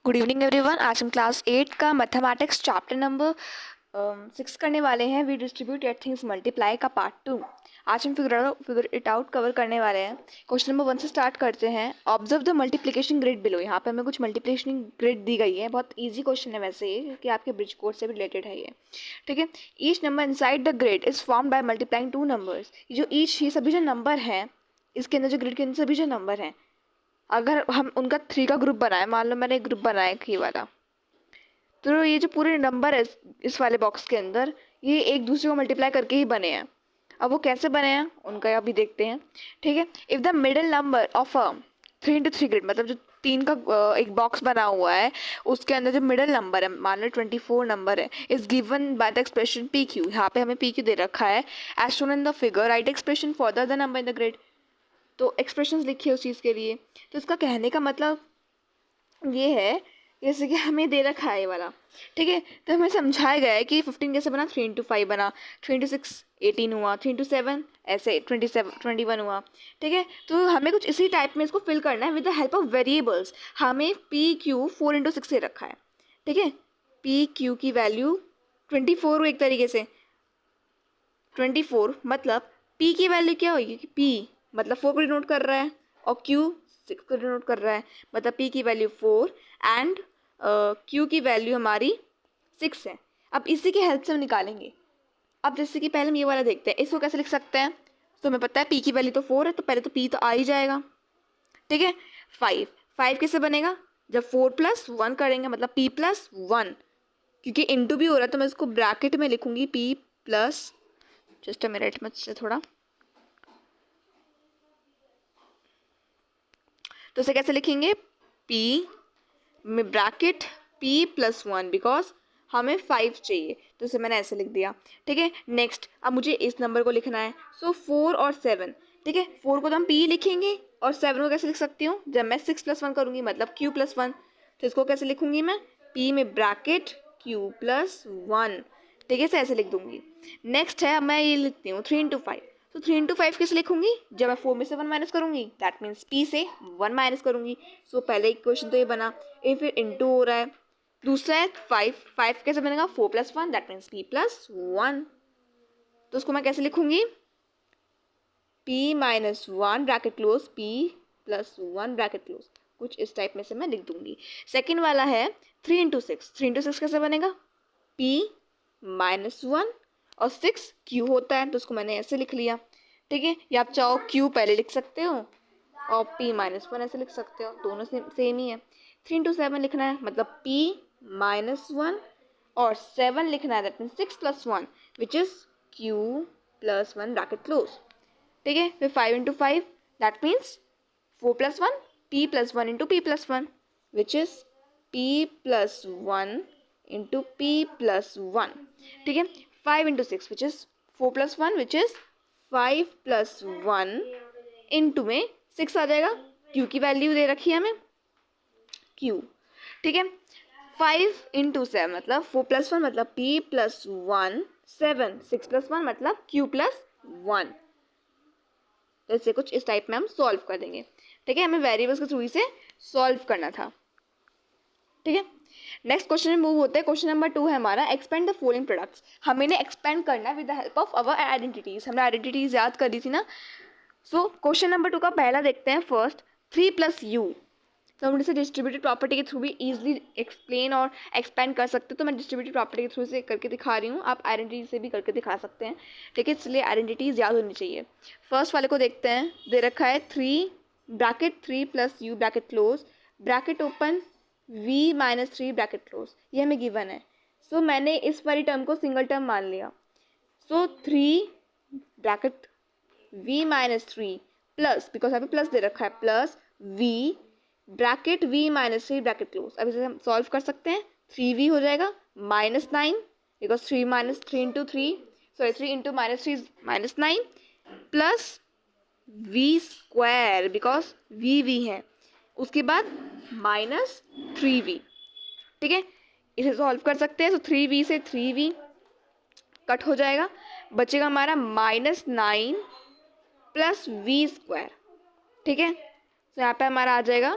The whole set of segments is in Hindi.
Good evening everyone. आज हम क्लास 8 का मैथमेटिक्स चैप्टर नंबर 6 करने वाले हैं। We distribute at things multiply का पार्ट 2। आज हम फिगर इट आउट कवर करने वाले हैं। क्वेश्चन नंबर 1 से स्टार्ट करते हैं। Observe the multiplication grid below. यहाँ पे हमें कुछ मल्टीप्लिकेशन ग्रिड दी गई है। बहुत ईजी क्वेश्चन है वैसे ये, कि आपके ब्रिज कोर्स से भी रिलेटेड है ये, ठीक है। Each number inside the grid is form by multiplying two numbers. जो ईच ही सभी जो नंबर हैं इसके अंदर, जो ग्रिड के अंदर सभी जो नंबर हैं, अगर हम उनका 3 का ग्रुप बनाए, मान लो मैंने एक ग्रुप बनाया ये वाला, तो ये जो पूरे नंबर है इस वाले बॉक्स के अंदर, ये एक दूसरे को मल्टीप्लाई करके ही बने हैं। अब वो कैसे बने हैं उनका अभी देखते हैं, ठीक है। If the middle number of a 3 into 3 grid, मतलब जो 3 का एक बॉक्स बना हुआ है उसके अंदर जो मिडिल नंबर है, मान लो 24 नंबर है, is given by the expression P Q. यहाँ पे हमें पी क्यू दे रखा है। As shown in the figure write expression for the number in the grid. तो एक्सप्रेशंस लिखिए उस चीज़ के लिए। तो इसका कहने का मतलब ये है, जैसे कि हमें दे रखा है ये वाला, ठीक है। तो हमें समझाया गया है कि 15 कैसे बना, 3 into 5 बना, 3 into 6 18 हुआ, 3 into 7 ऐसे 21 हुआ, ठीक है। तो हमें कुछ इसी टाइप में इसको फिल करना है with the help of variables. हमें पी क्यू 4 into 6 से रखा है, ठीक है। पी क्यू की वैल्यू 24 हुई एक तरीके से। 24 मतलब पी की वैल्यू क्या होगी, पी मतलब 4 को डिनोट कर रहा है और क्यू 6 को डिनोट कर रहा है, मतलब पी की वैल्यू 4 एंड क्यू की वैल्यू हमारी 6 है। अब इसी की हेल्प से हम निकालेंगे। अब जैसे कि पहले हम ये वाला देखते हैं, इसको कैसे लिख सकते हैं। तो हमें पता है पी की वैल्यू तो 4 है, तो पहले तो पी तो आ ही जाएगा, ठीक है। 5 कैसे बनेगा, जब 4+1 करेंगे मतलब p+1, क्योंकि इंटू भी हो रहा है तो मैं इसको ब्रैकेट में लिखूंगी p+, जस्ट अ मिनट मुझसे थोड़ा, तो इसे कैसे लिखेंगे, p में ब्रैकेट p+1, बिकॉज हमें 5 चाहिए, तो इसे मैंने ऐसे लिख दिया, ठीक है। नेक्स्ट अब मुझे इस नंबर को लिखना है। सो 4 और 7, ठीक है। 4 को तो हम p लिखेंगे और 7 को कैसे लिख सकती हूँ, जब मैं 6+1 करूँगी मतलब q+1, तो इसको कैसे लिखूँगी मैं, p में ब्रैकेट q+1, ठीक है, इसे ऐसे लिख दूँगी। नेक्स्ट है, अब मैं ये लिखती हूँ 3 into 5। तो 3 into 5 कैसे लिखूंगी, जब मैं 4 में से 1 माइनस करूंगी, दैट मीन्स p से 1 माइनस करूंगी। सो पहले इक्वेशन तो ये बना, ये फिर इंटू हो रहा है। दूसरा है 5 कैसे बनेगा, 4+1, दैट मीन्स p+1। तो उसको मैं कैसे लिखूंगी, p-1 bracket close, p+1 bracket close, कुछ इस टाइप में से मैं लिख दूंगी। सेकेंड वाला है 3 into 6। 3 into 6 कैसे बनेगा, p-1 और 6 क्यू होता है, तो उसको मैंने ऐसे लिख लिया, ठीक है। या आप चाहो क्यू पहले लिख सकते हो और p-1 ऐसे लिख सकते हो, दोनों सेम ही है। 3 into 7 लिखना है मतलब p-1 और 7 लिखना है, that means 6+1 which is q+1 bracket close, ठीक है। फिर 5 into 5 that means 4+1 p+1 into p+1 which is p+1 into p+1, ठीक है। 5 into 6 which is 4+1 which is 5+1 into में 6 आ जाएगा, क्यू की वैल्यू दे रखी है हमें क्यू, ठीक है। 5 into 7 मतलब 4+1 मतलब p+1, 7 6+1 मतलब q+1। तो इसे कुछ इस टाइप में हम सॉल्व कर देंगे, ठीक है। हमें वेरिएबल्स के थ्रू इसे सॉल्व करना था, ठीक है। नेक्स्ट क्वेश्चन में मूव होते हैं। क्वेश्चन नंबर 2 है हमारा, एक्सपेंड द फॉलोइंग प्रोडक्ट्स। हमें एक्सपेंड करना है with the help of our identities. हमने आइडेंटिटीज याद करी थी ना। सो क्वेश्चन नंबर 2 का पहला देखते हैं फर्स्ट, 3+u। तो हम इसे डिस्ट्रीब्यूटेड प्रॉपर्टी के थ्रू भी इजीली एक्सप्लेन और एक्सपेंड कर सकते हैं। तो मैं डिस्ट्रीब्यूटेड प्रॉपर्टी के थ्रू से करके दिखा रही हूँ, आप आइडेंटिटी से भी करके दिखा सकते हैं, ठीक है। इसलिए आइडेंटिटीज याद होनी चाहिए। फर्स्ट वाले को देखते हैं, दे रखा है 3 bracket 3+u bracket close bracket open v-3 bracket close, ये हमें गिवन है। सो मैंने इस वाली टर्म को सिंगल टर्म मान लिया। सो 3 ब्रैकेट v-3 प्लस, बिकॉज अभी प्लस दे रखा है, plus v bracket v-3 bracket close. अब इसे हम सॉल्व कर सकते हैं। 3v हो जाएगा -9, because 3 into -3 plus v square, because v है, उसके बाद -3v, ठीक है। इसे सॉल्व कर सकते हैं। तो 3v से 3v कट हो जाएगा, बचेगा हमारा -9 प्लस v स्क्वायर, ठीक है। तो यहाँ पे हमारा आ जाएगा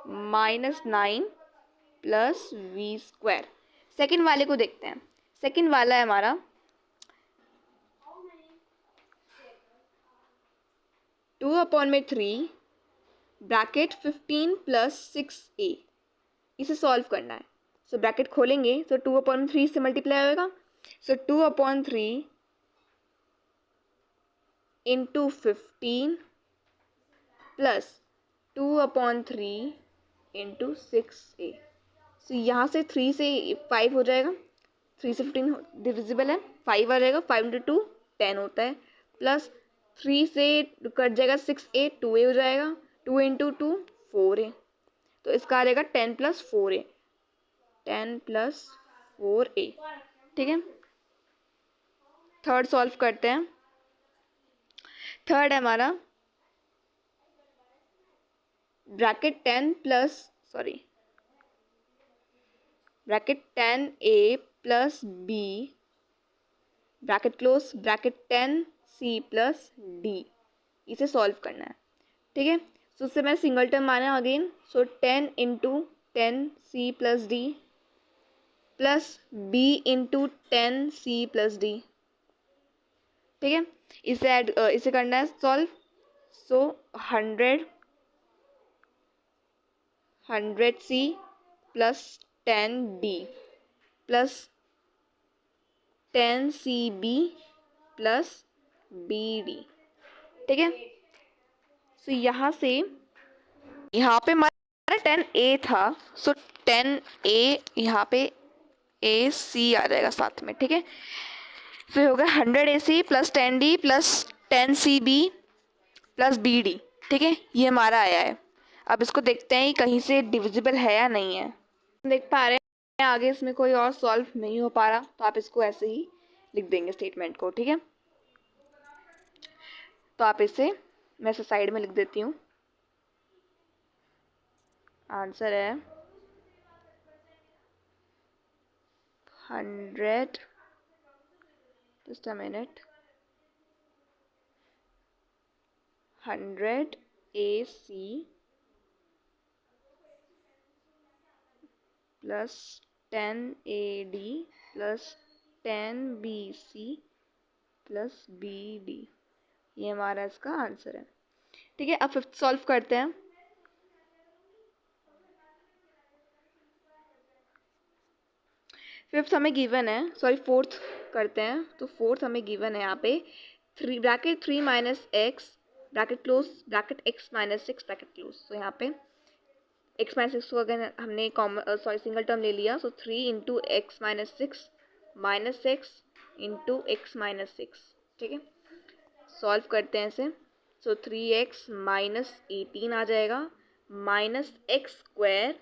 -9 प्लस v स्क्वायर। सेकेंड वाले को देखते हैं। सेकेंड वाला है हमारा 2/3 ब्रैकेट 15 प्लस 6a, इसे सॉल्व करना है। सो ब्रैकेट खोलेंगे तो 2/3 से मल्टीप्लाई होएगा। सो 2/3 इंटू 15 प्लस 2/3 इंटू 6a। सो यहाँ से 3 से 5 हो जाएगा, 3 से 15 डिविजिबल है, 5 आ जाएगा, 5 इंटू 2 10 होता है, प्लस 3 से कट जाएगा 6a, 2a हो जाएगा, 2 इंटू 2 4a, तो इसका आ जाएगा 10 प्लस 4a, 10 प्लस 4a। ठीक है, थर्ड सॉल्व करते हैं। थर्ड है हमारा bracket 10a plus b bracket close bracket 10c plus d, इसे सॉल्व करना है। ठीक है, सो उससे मैं सिंगल टर्म माना अगेन। सो 10 into 10c plus d plus b into 10c plus d। ठीक है, इसे करना है सॉल्व। सो 100c plus 10d plus 10cb plus bd। ठीक है, सो यहाँ पे हमारा 10a था, सो 10a यहाँ पे ac आ जाएगा साथ में। ठीक है, फिर हो गया 100ac plus 10d plus 10cb plus bd। ठीक है, ये हमारा आया है। अब इसको देखते हैं कहीं से डिविजिबल है या नहीं है। देख पा रहे हैं आगे इसमें कोई और सॉल्व नहीं हो पा रहा, तो आप इसको ऐसे ही लिख देंगे स्टेटमेंट को। ठीक है, तो आप इसे मैं इसे साइड में लिख देती हूँ। आंसर है 100, just a minute, 100 AC plus 10 AD plus 10 BC plus BD, ये हमारा इसका आंसर है। ठीक है, अब फिफ्थ सॉल्व करते हैं। फिफ्थ हमें गिवन है, सॉरी फोर्थ करते हैं। तो फोर्थ हमें गिवन है यहाँ पे 3 bracket 3 minus x bracket close bracket x minus 6 bracket close. तो यहाँ पे एक्स माइनस 6 को अगर हमने कॉमन सिंगल टर्म ले लिया, सो 3 into x minus 6 minus x into x minus 6। ठीक है, सॉल्व करते हैं इसे। सो 3x माइनस 18 आ जाएगा, minus x square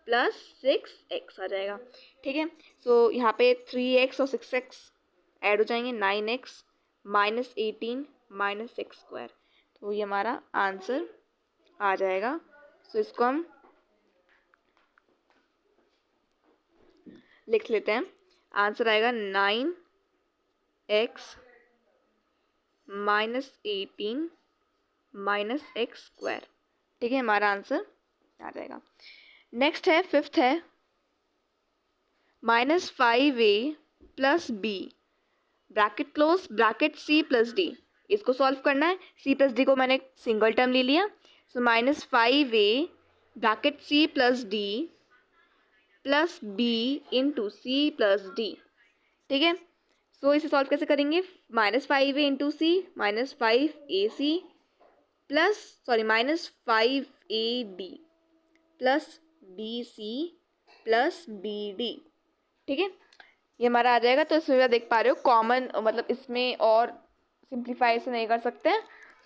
plus 6x आ जाएगा। ठीक है, सो यहाँ पे 3x और 6x ऐड हो जाएंगे, 9x minus 18 minus x square, तो ये हमारा आंसर आ जाएगा। सो इसको हम लिख लेते हैं। आंसर आएगा 9x minus 18 minus x square. ठीक है, हमारा आंसर आ जाएगा। नेक्स्ट है फिफ्थ है minus 5a plus B bracket close bracket c plus d, इसको सॉल्व करना है। c प्लस d को मैंने सिंगल टर्म ले लिया, so minus 5a bracket c plus d plus b into C plus d। ठीक है, सो इसे सॉल्व कैसे करेंगे? Minus 5a into C minus 5ac plus minus 5ad plus bc plus bd। ठीक है, ये हमारा आ जाएगा। तो इसमें देख पा रहे हो कॉमन, मतलब इसमें और सिंप्लीफाई से नहीं कर सकते हैं,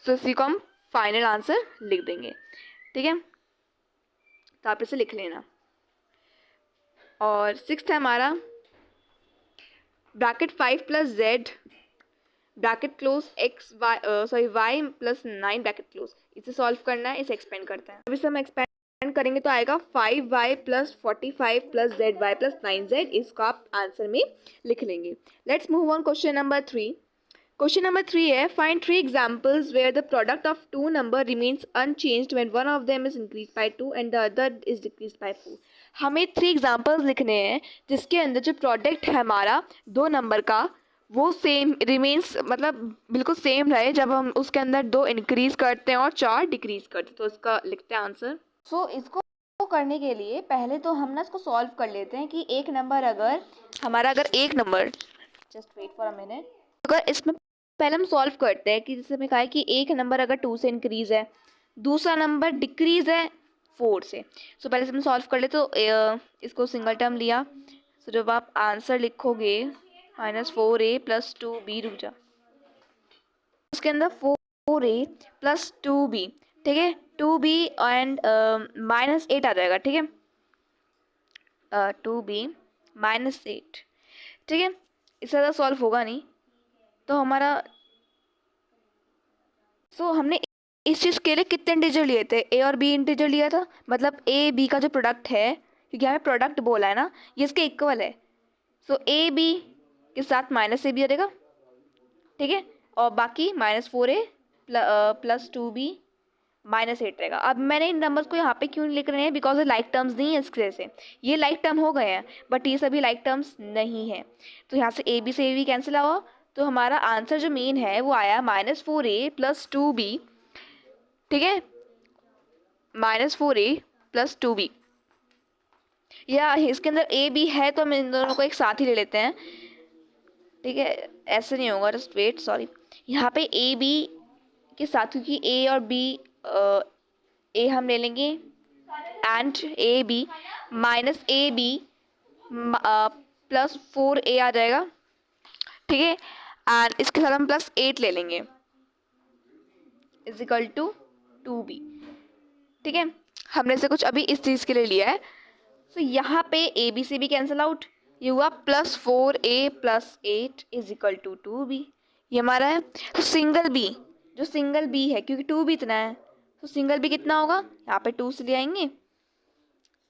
तो इसी को हम फाइनल आंसर लिख देंगे। ठीक है, तो आप इसे लिख लेना। और सिक्स्थ है हमारा bracket 5 plus Z bracket close X Y plus 9 bracket close, इसे सॉल्व करना है, इसे एक्सपेंड करते हैं। अब इसे हम एक्सपेंड करेंगे तो आएगा 5y plus 45 plus Z plus 9z, इसको आप आंसर में लिख लेंगे। Let's move on question number 3। Question number 3 है find 3 examples where the product of two number remains unchanged when one of them is increase by 2 and the other is decrease by 4। हमें 3 एग्जांपल्स लिखने हैं जिसके अंदर जो प्रोडक्ट है हमारा दो नंबर का वो सेम रिमेन्स मतलब बिल्कुल सेम रहे जब हम उसके अंदर 2 इंक्रीज करते हैं और 4 डिक्रीज करते हैं। तो इसका लिखते हैं आंसर। सो इसको करने के लिए पहले तो हम ना इसको सॉल्व कर लेते हैं कि एक नंबर अगर हमारा एक number just wait for a minute, अगर इसमें पहले हम सॉल्व करते हैं कि जैसे हमें कहा है कि एक नंबर अगर 2 से इंक्रीज है, दूसरा नंबर डिक्रीज है 4 से। सो पहले से हम सॉल्व कर ले तो इसको सिंगल टर्म लिया। सो जब आप आंसर लिखोगे -4a + 2b, रुक जा, उसके अंदर 4a + 2b, ठीक है, 2b एंड -8 आ जाएगा, ठीक है, 2b -8, ठीक है, इससे ज़्यादा सॉल्व होगा नहीं। तो हमारा हमने इस चीज़ के लिए कितने इंटीजर लिए थे, ए और बी इंटीजर लिया था, मतलब ए बी का जो प्रोडक्ट है, क्योंकि हमें प्रोडक्ट बोला है ना, ये इसके इक्वल है। सो ए बी के साथ -a भी आ जाएगा, ठीक है, और बाकी -4a + 2b -8 रहेगा। अब मैंने इन नंबर्स को यहाँ पे क्यों लिख रहे हैं, बिकॉज ये लाइक टर्म्स नहीं है इसके से, ये लाइक टर्म हो गए हैं बट ये सभी लाइक टर्म्स नहीं है। तो यहाँ से ए बी कैंसिल हुआ, तो हमारा आंसर जो मेन है वो आया -4a + 2b, ठीक है, -4a + 2b। या इसके अंदर ए बी है तो हम इन दोनों को एक साथ ही ले लेते हैं, ठीक है, ऐसे नहीं होगा, जस्ट वेट, सॉरी, यहाँ पे ए बी के साथ, क्योंकि ए और बी, ए हम ले लेंगे and A B -ab + 4a आ जाएगा, ठीक है, एंड इसके साथ हम +8 ले लेंगे = 2b, ठीक है। हमने से कुछ अभी इस चीज़ के लिए लिया है। तो यहाँ पे ए बी से भी कैंसिल आउट, ये हुआ +4a + 8 = 2b, ये हमारा है। तो सिंगल बी, जो सिंगल बी है, क्योंकि 2b इतना है, तो सिंगल बी कितना होगा, यहाँ पे 2 से ले आएंगे,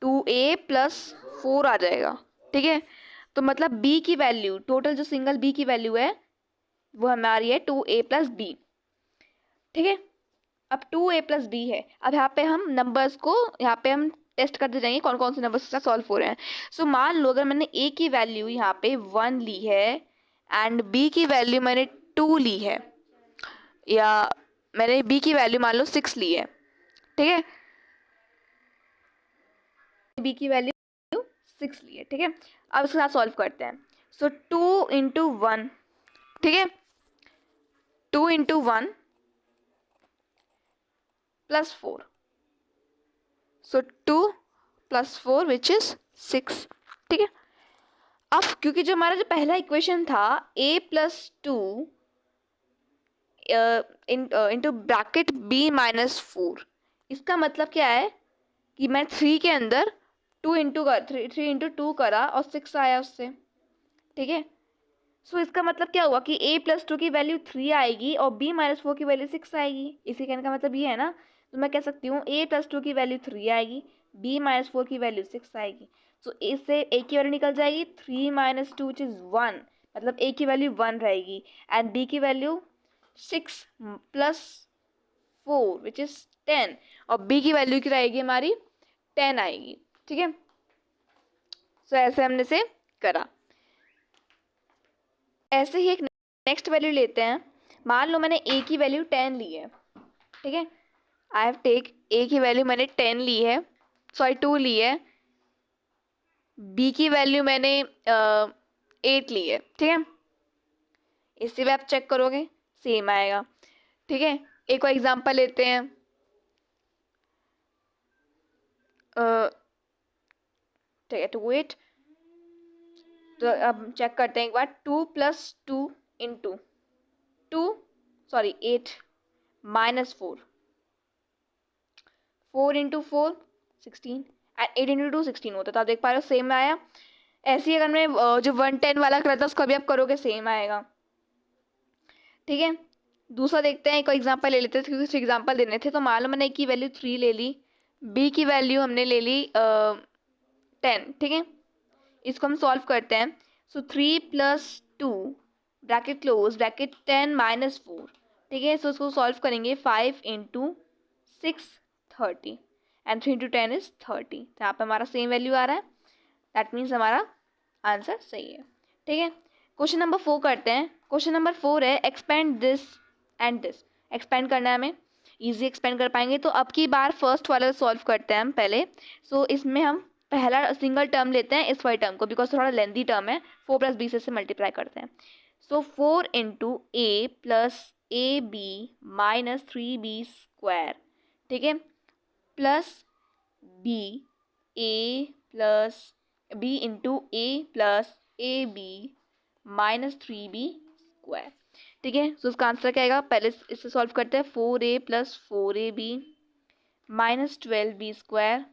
2a + 4 आ जाएगा, ठीक है। तो मतलब b की वैल्यू, टोटल जो सिंगल b की वैल्यू है वो हमारी है 2a + b, ठीक है। अब 2a + b है। अब यहाँ पे हम नंबर्स को यहाँ पे हम टेस्ट करते जाएंगे कौन कौन से नंबर्स के साथ सॉल्व हो रहे हैं। सो मान लो अगर मैंने a की वैल्यू यहाँ पे 1 ली है एंड b की वैल्यू मैंने 2 ली है, या मैंने b की वैल्यू मान लो 6 ली है, ठीक है, b की वैल्यू 6 ली है, ठीक है। अब इसके साथ सॉल्व करते हैं। सो 2 × 1, ठीक है, 2 × 1 + 4, सो 2 + 4 विच इज 6, ठीक है। अब क्योंकि जो हमारा जो पहला इक्वेशन था a + 2 इंटू ब्रैकेट b -4, इसका मतलब क्या है कि मैं 3 के अंदर 3 × 2 करा और 6 आया उससे, ठीक है। सो इसका मतलब क्या हुआ कि a + 2 की वैल्यू 3 आएगी और b -4 की वैल्यू 6 आएगी। इसी कहने का मतलब ये है ना। तो मैं कह सकती हूँ a + 2 की वैल्यू 3 आएगी, b -4 की वैल्यू 6 आएगी। सो इससे a की वैल्यू निकल जाएगी 3 - 2 विच इज़ 1, मतलब a की वैल्यू 1 रहेगी एंड b की वैल्यू 6 + 4 विच इज़ 10, और b की वैल्यू की रहेगी हमारी 10 आएगी, ठीक है। सो ऐसे हमने से करा। ऐसे ही एक नेक्स्ट वैल्यू लेते हैं। मान लो मैंने a की वैल्यू 10 ली है, ठीक है, आई हैव टेक a की वैल्यू मैंने 10 ली है, सॉरी 2 ली है, b की वैल्यू मैंने 8 ली है, ठीक है। इससे भी आप चेक करोगे सेम आएगा, ठीक है। एक और एग्जांपल लेते हैं, ठीक है, टू वेट, तो अब चेक करते हैं एक बार। 2 + 2 × 2, सॉरी 8 -4, 4 × 4 16 एंड 8 × 2 16 होता है। तो आप देख पा रहे हो सेम आया। ऐसे ही अगर मैं जो 110 वाला करा था उसको भी आप करोगे सेम आएगा, ठीक है। दूसरा देखते हैं, एक एग्जांपल ले लेते हैं क्योंकि एग्जांपल देने थे। तो मान लो मैंने a की वैल्यू 3 ले ली, b की वैल्यू हमने ले ली 10, ठीक है। इसको हम सॉल्व करते हैं। सो 3 + 2 ब्रैकेट क्लोज, ब्रैकेट 10 माइनस 4, ठीक है। सो इसको सॉल्व करेंगे 5 इंटू 6 30 एंड 3 इंटू 10 इज 30। तो यहाँ पे हमारा सेम वैल्यू आ रहा है, दैट मीन्स हमारा आंसर सही है, ठीक है। क्वेश्चन नंबर 4 करते हैं। क्वेश्चन नंबर 4 है expand this and this. Expand करना है हमें, इजी एक्सपेंड कर पाएंगे। तो अब की बार फर्स्ट वाला सॉल्व करते हैं हम पहले। सो इसमें हम पहला सिंगल टर्म लेते हैं इस वाले टर्म को, बिकॉज थोड़ा लेंदी टर्म है। 4 प्लस बी से मल्टीप्लाई करते हैं। So 4 into A plus A B minus 3b square, ठीक है, plus B A plus B into A plus A B minus 3b square, ठीक है। तो उसका आंसर क्या आएगा, पहले इससे सॉल्व करते हैं। 4a plus 4ab minus 12b square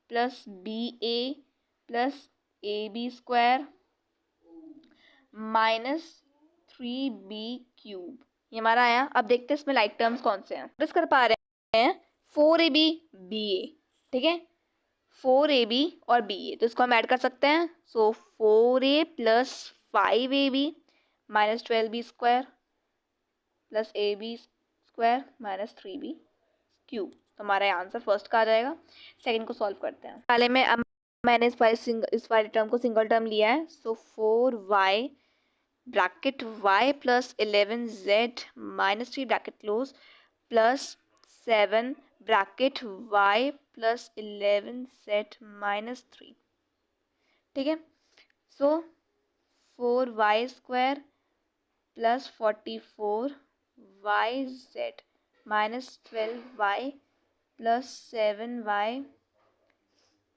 plus B A plus A B square minus 3b cube, ये हमारा आया। अब देखते हैं इसमें लाइक टर्म्स कौन से हैं। नोटिस कर पा रहे हैं 4ab ba, ठीक है, 4ab और ba, तो इसको हम ऐड कर सकते हैं। सो 4a plus 5ab minus 12b square plus ab square minus 3b cube, तो हमारा आंसर फर्स्ट का आ जाएगा। सेकंड को सॉल्व करते हैं। पहले में अब मैंने इस वाले टर्म को सिंगल टर्म लिया है। सो 4y bracket y plus 11z minus 3 bracket close plus 7 bracket y plus 11z minus 3, ठीक है। सो 4y square plus 44yz minus 12y plus 7y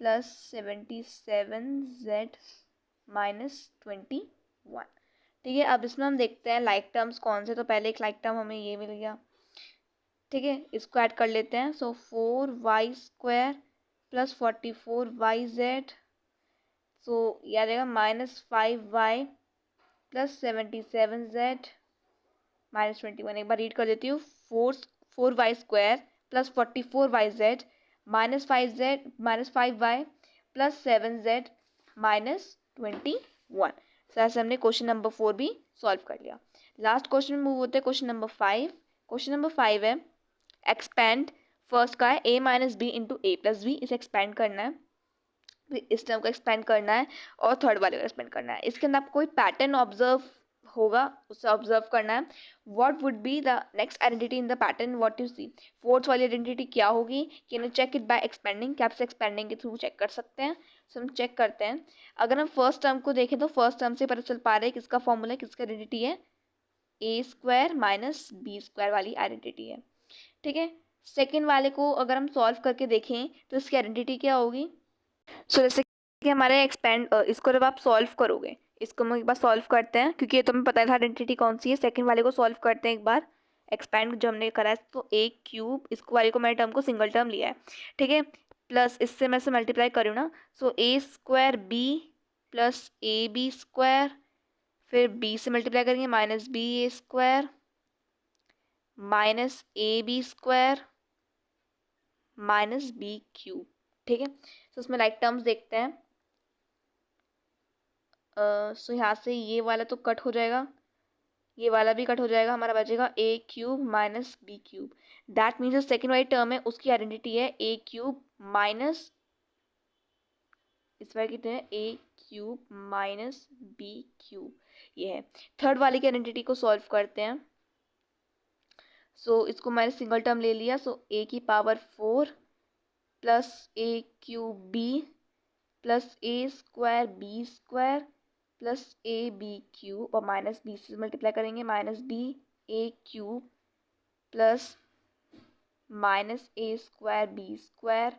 plus 77z minus 21, ठीक है। अब इसमें हम देखते हैं लाइक टर्म्स कौन से। तो पहले एक लाइक टर्म हमें ये मिल गया, ठीक है, इसको ऐड कर लेते हैं। सो 4y स्क्वायर प्लस 44yz, सो ये आ जाएगा minus 5y plus 77z minus 21। एक बार रीड कर देती हूँ। 4y square plus 44yz minus 5y plus 7z minus 21। तो ऐसे हमने क्वेश्चन नंबर 4 भी सॉल्व कर लिया। लास्ट क्वेश्चन में मूव होते हैं क्वेश्चन नंबर 5। क्वेश्चन नंबर 5 है एक्सपेंड, फर्स्ट का है a minus B into A plus B, इसे एक्सपेंड करना है, इस टर्म को एक्सपेंड करना है और थर्ड वाले को एक्सपेंड करना है। इसके अंदर आपको कोई पैटर्न ऑब्जर्व होगा, उसे ऑब्जर्व करना है। What would be the next identity in the pattern, what you see. Fourth वाली आइडेंटिटी क्या होगी, can you check it by expanding, क्या आप एक्सपेंडिंग के थ्रू चेक कर सकते हैं। सो हम चेक करते हैं। अगर हम फर्स्ट टर्म को देखें तो फर्स्ट टर्म से पता चल पा रहा है किसका फॉर्मूला है, किसका आइडेंटिटी है, ए स्क्वायर माइनस बी स्क्वायर वाली आइडेंटिटी है, ठीक है। सेकेंड वाले को अगर हम सॉल्व करके देखें तो इसकी आइडेंटिटी क्या होगी। सो जैसे कि हमारे एक्सपेंड, इसको जब आप सॉल्व करोगे, इसको हम एक बार सॉल्व करते हैं क्योंकि ये तो हमें पता था आइडेंटिटी कौन सी है। सेकंड वाले को सॉल्व करते हैं एक बार, एक्सपेंड जो हमने करा है। तो ए क्यूब, इसको वाले को मैंने टर्म को सिंगल टर्म लिया है, ठीक है, प्लस इससे मैं से मल्टीप्लाई करूँ ना। So A square B plus A B square, फिर बी से मल्टीप्लाई करेंगे minus B A square minus A B square minus B cube, ठीक है। तो उसमें लाइक टर्म्स देखते हैं। सो यहाँ से ये वाला तो कट हो जाएगा, ये वाला भी कट हो जाएगा, हमारा बचेगा A cube minus B cube. That means जो सेकेंड वाली टर्म है उसकी आइडेंटिटी है ए क्यूब माइनस, इस वाले कितने हैं, ए क्यूब माइनस बी क्यूब, ये है। थर्ड वाले की आइडेंटिटी को सॉल्व करते हैं। सो इसको मैंने सिंगल टर्म ले लिया। सो ए की power 4 plus A cube B plus A square B square plus A B cube और माइनस बी से मल्टीप्लाई करेंगे minus B A cube plus minus A square B square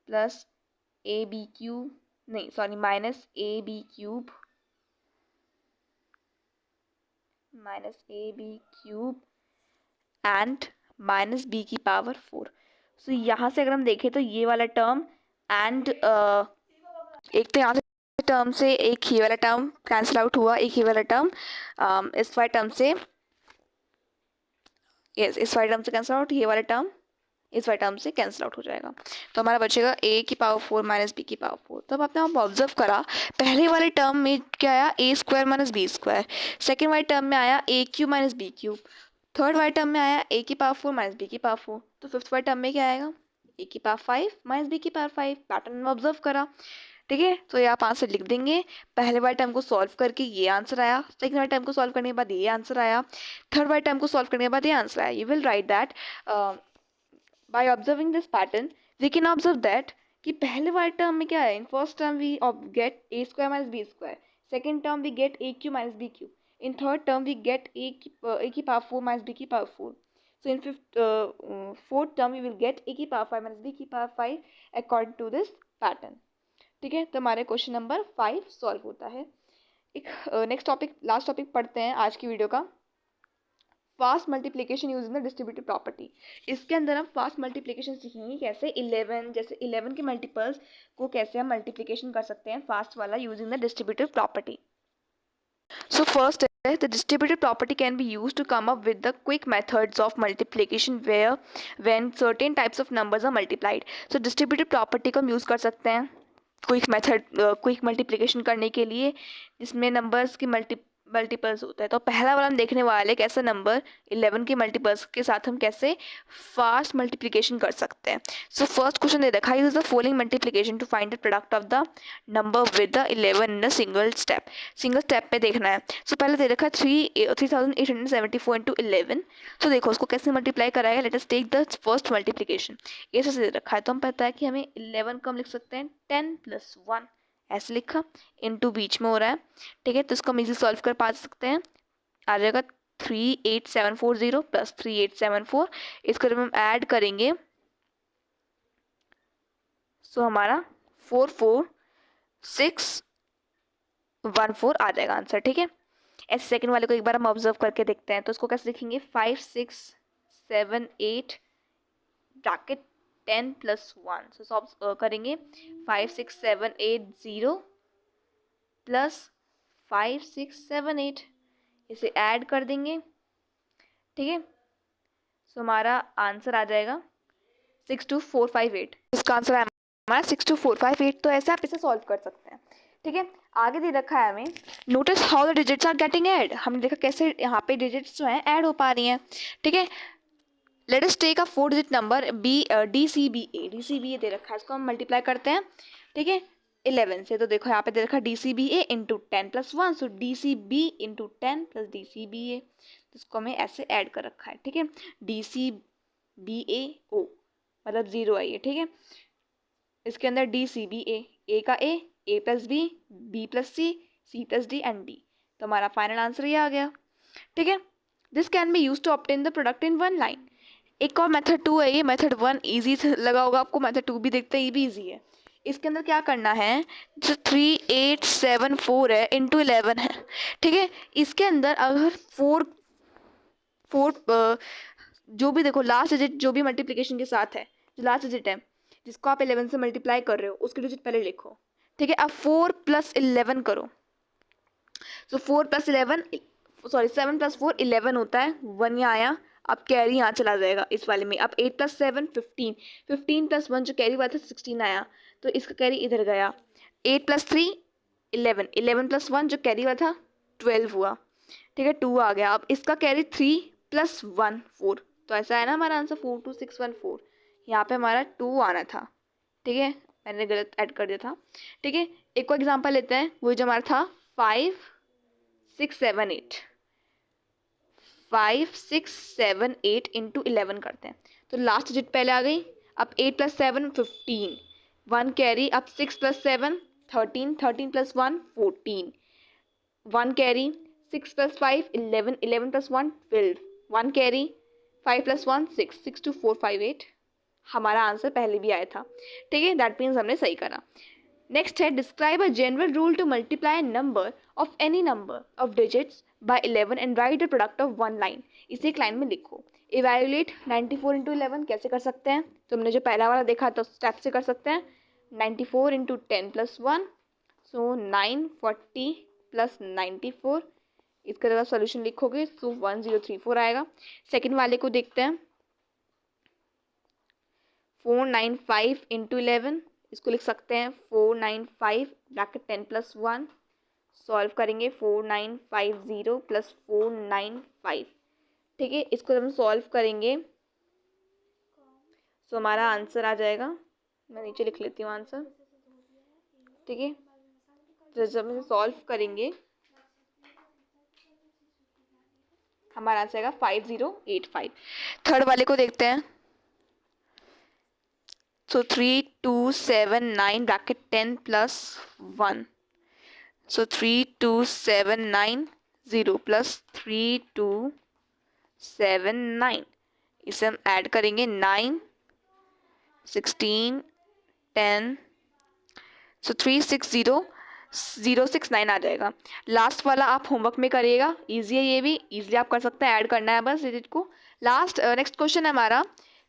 plus A B cube, नहीं sorry, minus A B cube minus A B cube and minus B की पावर 4। सो यहाँ से अगर हम देखें तो ये वाला टर्म एंड एक तो यहाँ से टर्म से एक ही वाला टर्म कैंसिल आउट हुआ, एक ही वाला टर्म इस वाले टर्म से, यस, इस वाले टर्म से कैंसिल आउट, ये वाला टर्म इस वाले टर्म से कैंसिल आउट हो जाएगा। तो हमारा बचेगा a की पावर 4 माइनस b की पावर 4। तब आपने आप ऑब्जर्व करा पहले वाले टर्म में क्या आया, a square minus B square. Second वाले टर्म में आया a cube minus B cube. Third वाले टर्म में आया a की पावर 4 माइनस b की पावर 4। तो फिफ्थ वाले टर्म में क्या आएगा, a की पावर 5 माइनस b की पावर 5। पैटर्न ऑब्जर्व करा, ठीक है। तो ये आप आंसर लिख देंगे। पहले वाले टर्म को सॉल्व करके ये आंसर आया, सेकंड वाले टर्म को सॉल्व करने के बाद ये आंसर आया, थर्ड वाले टर्म को सॉल्व करने के बाद ये आंसर आया। You will write that by observing this pattern we can observe that कि पहले वाले टर्म में क्या है, in first term we get a square minus B square, second term we get a cube minus B cube, in third term we get a की पावर 4 माइनस b की power 4। so in fourth term we will get a की पावर 5 माइनस b की power 5 according to this pattern। ठीक है, तो हमारे क्वेश्चन नंबर 5 सॉल्व होता है। एक नेक्स्ट टॉपिक, लास्ट टॉपिक पढ़ते हैं आज की वीडियो का, fast multiplication using the distributive property. इसके अंदर हम फास्ट मल्टीप्लिकेशन सीखेंगे कैसे 11, जैसे 11 के मल्टीपल्स को कैसे हम मल्टीप्लिकेशन कर सकते हैं फास्ट वाला using the distributive property. So first the distributive property can be used to come up with the quick methods of multiplication where when certain types of numbers are multiplied। so distributive property को हम यूज़ कर सकते हैं क्विक मेथड, क्विक मल्टीप्लिकेशन करने के लिए जिसमें नंबर्स की मल्टीपल्स होता है। तो पहला वाला हम देखने वाले कैसे नंबर 11 के मल्टीपल्स के साथ हम कैसे फास्ट मल्टीप्लिकेशन कर सकते हैं। सो फर्स्ट क्वेश्चन दे रखा है, use the following multiplication to find the product of the number with the 11 in a single step. Single step पे देखना है। सो पहले दे रखा है 3874 इंटू 11। सो देखो उसको कैसे मल्टीप्लाई कराएगा, let us take the first multiplication. ऐसे दे रखा है तो हम पता है कि हमें 11 को हम लिख सकते हैं 10 प्लस 1, ऐसे लिखा, इनटू बीच में हो रहा है, ठीक है। तो इसको हम इजी सॉल्व कर पा सकते हैं, आ जाएगा 38740 प्लस 3874। इसको जब हम ऐड करेंगे सो हमारा 44614 आ जाएगा आंसर, ठीक है। ऐसे सेकंड वाले को एक बार हम ऑब्जर्व करके देखते हैं। तो इसको कैसे लिखेंगे, 5678 ब्रैकेट 10 प्लस 1। सो सॉल्व करेंगे 56780 प्लस 5678, इसे ऐड कर देंगे, ठीक है। सो हमारा आंसर आ जाएगा 62458। इसका आंसर है हमारा 62458। तो ऐसे आप इसे सॉल्व कर सकते हैं, ठीक है। आगे दे रखा है हमें, notice how the digits are getting add. हमने देखा कैसे यहाँ पे डिजिट्स जो हैं ऐड हो पा रही हैं, ठीक है। Let us take a 4 digit number DCBA दे रखा है, इसको हम मल्टीप्लाई करते हैं, ठीक है, 11 से। तो देखो यहाँ पे दे रखा है DCBA इंटू 10 प्लस 1, सो DCB इंटू 10 प्लस DCBA। तो इसको हमें ऐसे ऐड कर रखा है, ठीक है। DCBAO मतलब 0 आई है, ठीक है। इसके अंदर DCBA, A का A plus B plus C plus D and D। तो हमारा फाइनल आंसर ये आ गया, ठीक है। This can be use to obtain the product in one line. एक और मेथड 2 है, ये मेथड 1 ईजी लगा होगा आपको, मेथड 2 भी देखते हैं, ये भी ईजी है। इसके अंदर क्या करना है, जो 3874 है इंटू 11 है, ठीक है। इसके अंदर अगर फोर जो भी देखो लास्ट डिजिट जो भी मल्टीप्लिकेशन के साथ है, जो लास्ट डिजिट है जिसको आप 11 से मल्टीप्लाई कर रहे हो उसकी डिजिट पहले लिखो, ठीक है। अब 4 प्लस 11 करो। सो 4 प्लस 11 सॉरी 7 प्लस 4 11 होता है, 1 यहाँ आया, अब कैरी यहाँ चला जाएगा इस वाले में। अब 8 प्लस 7 15, 15 प्लस 1 जो कैरी हुआ था 16 आया, तो इसका कैरी इधर गया। 8 प्लस 3 11, 11 प्लस 1 जो कैरी हुआ था 12 हुआ, ठीक है, 2 आ गया। अब इसका कैरी 3 प्लस 1 4। तो ऐसा है ना हमारा आंसर 42614। यहाँ पे हमारा 2 आना था, ठीक है, मैंने गलत ऐड कर दिया था, ठीक है। एक और एग्जांपल लेते हैं, वो जो हमारा था 5678 इंटू 11 करते हैं। तो लास्ट डिजिट पहले आ गई। अब 8 प्लस 7 15, 1 कैरी, अब 6 plus 7 13, 13 plus 1 14, 1 carry, 6 plus 5 11, 11 plus 1 12, 1 carry, 5 plus 1 6, 62458 हमारा आंसर पहले भी आया था, ठीक है। दैट मीन्स हमने सही करा। नेक्स्ट है, describe a general rule to multiply number of any number of digits by 11 and write the product of one line. इसे एक लाइन में लिखो। इवैल्यूएट 94 इंटू 11 कैसे कर सकते हैं, तो हमने जो पहला वाला देखा तो स्टेप से कर सकते हैं। 94 इंटू 10 प्लस 1, सो 940 प्लस 94, इसका जब आप सोल्यूशन लिखोगे तो 1034 आएगा। सेकेंड वाले को देखते हैं, 495 इंटू 11, इसको लिख सकते हैं 495 ब्रैकेट 10+1, सॉल्व करेंगे 4950 प्लस 495, ठीक है। इसको जब हम सॉल्व करेंगे तो हमारा आंसर आ जाएगा, मैं नीचे लिख लेती हूँ आंसर, ठीक है। तो जब हम सॉल्व करेंगे हमारा आंसर आएगा 5085। थर्ड वाले को देखते हैं। So 3279 bracket 10+1. So 32790 plus 3279, इसे हम ऐड करेंगे 9, 16, 10, so 360069 आ जाएगा। लास्ट वाला आप होमवर्क में करिएगा, इजी है, ये भी इजीली आप कर सकते हैं, ऐड करना है बस डिजिट को। लास्ट नेक्स्ट क्वेश्चन है हमारा,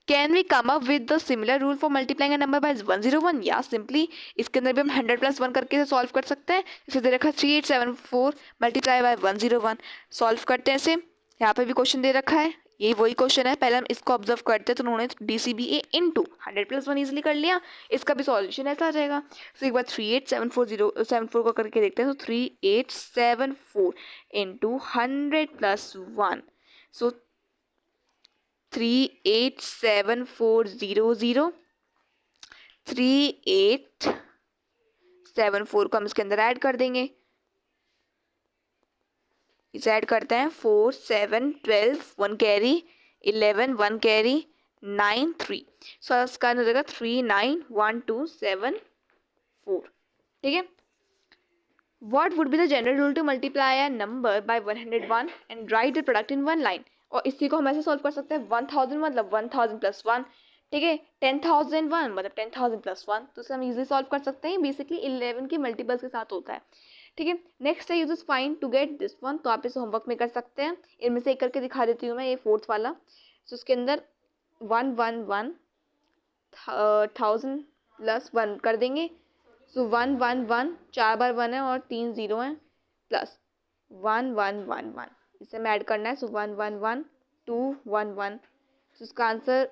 can we come up with the similar rule for multiplying a number by 101? या सिंपली इसके अंदर भी हम 100+1 करके सॉल्व कर सकते हैं। इसे दे रखा 3874 मल्टीप्लाई बाय 101, सॉल्व करते हैं इसे। यहाँ पे भी क्वेश्चन दे रखा है, ये वही क्वेश्चन है, पहले हम इसको ऑब्जर्व करते हैं तो उन्होंने DCBA इंटू 100+1 ईजिली कर लिया, इसका भी सॉल्यूशन ऐसा आ जाएगा। तो एक बार 3874074 को करके देखते हैं। तो 3874 इंटू 100+1, सो 387400, 3874 को हम इसके अंदर ऐड कर देंगे, इसे ऐड करते हैं 4 7 12 1 कैरी 11 1 कैरी 9 3, सो इसका आंसर हो जाएगा 391274, ठीक है। What would be the general rule to multiply a number by 101 and write the product in one line? और इसी को हम ऐसे सॉल्व कर सकते हैं, 1000 मतलब 1000+1, ठीक है। 10,001 मतलब 10,000+1, तो इसे हम इजीली सॉल्व कर सकते हैं। बेसिकली 11 के मल्टीपल्स के साथ होता है, ठीक है। नेक्स्ट है use find to get this one, तो आप इसे होमवर्क में कर सकते हैं। इनमें से एक करके दिखा देती हूँ मैं, ये फोर्थ वाला। तो उसके अंदर 111 1000+1 कर देंगे, सो 111 4 बार 1 है और 3 0 हैं, प्लस 1111, इसे में ऐड करना है। सो 111 211, तो इसका आंसर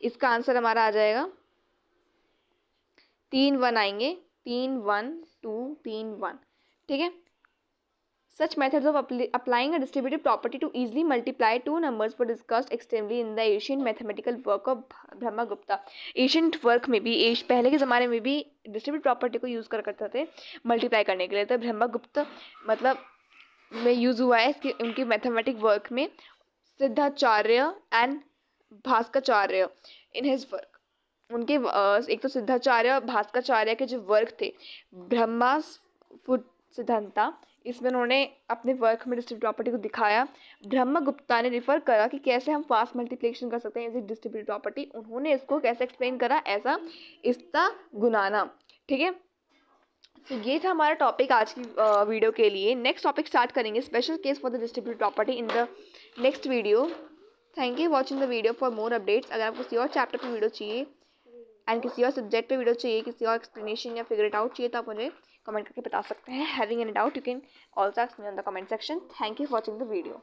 इसका आंसर हमारा आ जाएगा 3 1 आएंगे, 3 1 2 3 1, ठीक है। Such methods of applying a distributive property to easily multiply two numbers were discussed extensively in the ancient mathematical work of Brahmagupta. Ancient work में भी पहले के ज़माने में भी डिस्ट्रीब्यूटिव प्रॉपर्टी को यूज़ करते थे मल्टीप्लाई करने के लिए। तो ब्रह्मगुप्त मतलब में यूज़ हुआ है इसके उनकी मैथमेटिक वर्क में, Siddhacharya and Bhaskaracharya in his work. उनके एक तो सिद्धाचार्य भास्कराचार्य के जो वर्क थे ब्रह्मास फुट सिद्धांता, इसमें उन्होंने अपने वर्क में डिस्ट्रीब्यूटिव प्रॉपर्टी को दिखाया। ब्रह्मगुप्ता ने रिफर करा कि कैसे हम फास्ट मल्टीप्लिकेशन कर सकते हैं एज ए डिस्ट्रीब्यूटिव प्रॉपर्टी। उन्होंने इसको कैसे एक्सप्लेन करा, ऐसा इसका गुनाना, ठीक है। तो ये था हमारा टॉपिक आज की वीडियो के लिए। नेक्स्ट टॉपिक स्टार्ट करेंगे, special case for the distributive property in the next video. Thank you watching the video for more updates. अगर आपको किसी और चैप्टर पर वीडियो चाहिए एंड किसी और सब्जेक्ट पे वीडियो चाहिए, किसी और एक्सप्लेनेशन या फिगर इट आउट चाहिए, तो आप मुझे कमेंट करके बता सकते हैं। Having any doubt you can also ask me on the comment section. Thank you for watching the video.